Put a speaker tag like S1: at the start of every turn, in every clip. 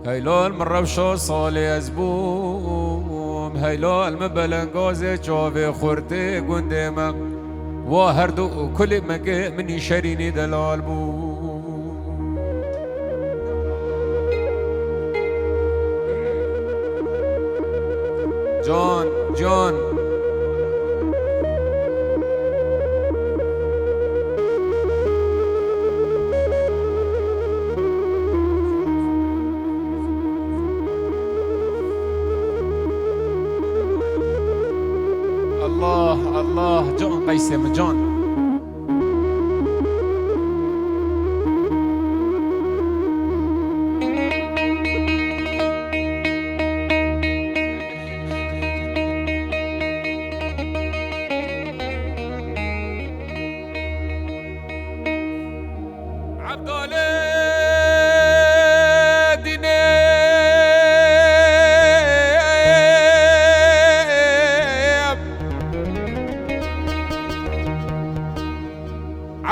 S1: هيلو المروشو صالي أزبوم هيلو المبلنغوزي جوفي خورتي قنديما وهردو كل مكي مني شريني دلال بو جون الله جون قيسم جون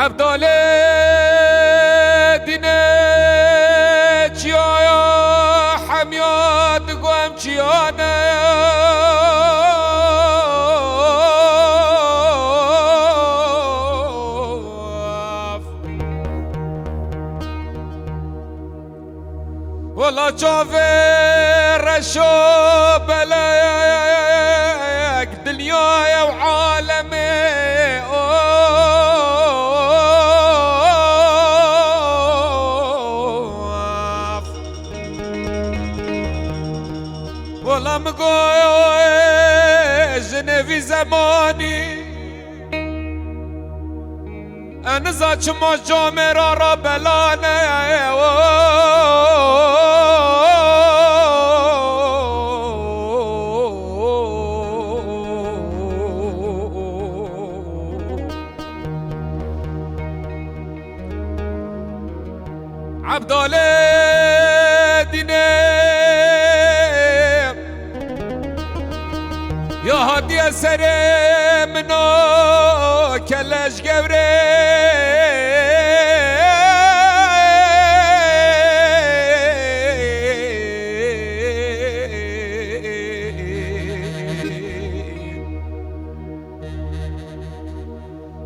S1: عبدالله دینه چیا حمیاد گوام چیانه ولا جاوه رشو بلک دنیای و عالمه ولا مقوي في زماني أنا زاج ما جامرا ربلانا عبدالله دينه يا هادي سري منو كلاش قبري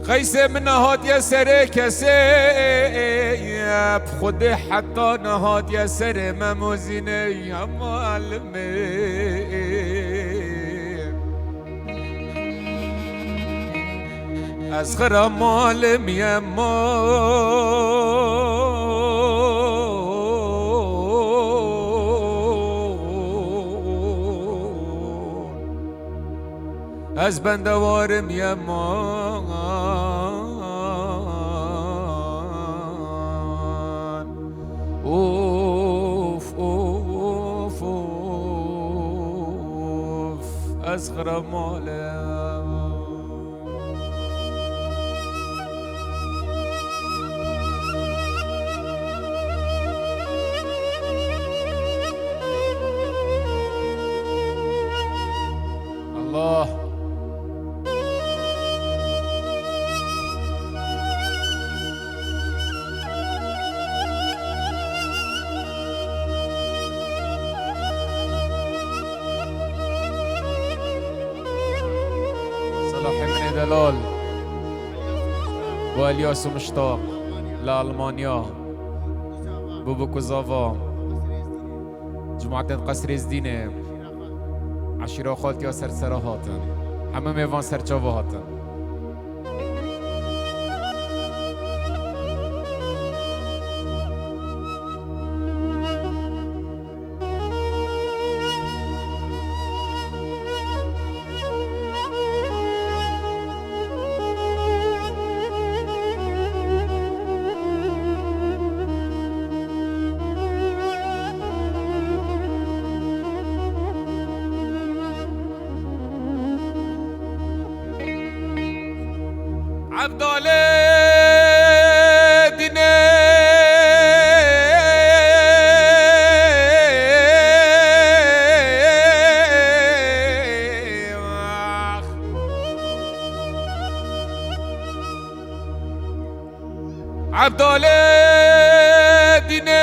S1: خيسي من هادي سري كسي بخدي حتى نهادي سري مموزيني يا معلمي أصغر مالم يما از بندوارم يمان اوف اوف اوف أصغر مالم الله صلاح من دلال والياس مشتاق لألمانيا بوبو كوزافا جماعة قصر الدين عشيرة خالتي يا سرسرة هاتن همه میوان سرچاوه هاتن عبدالله دینه عبدالله دینه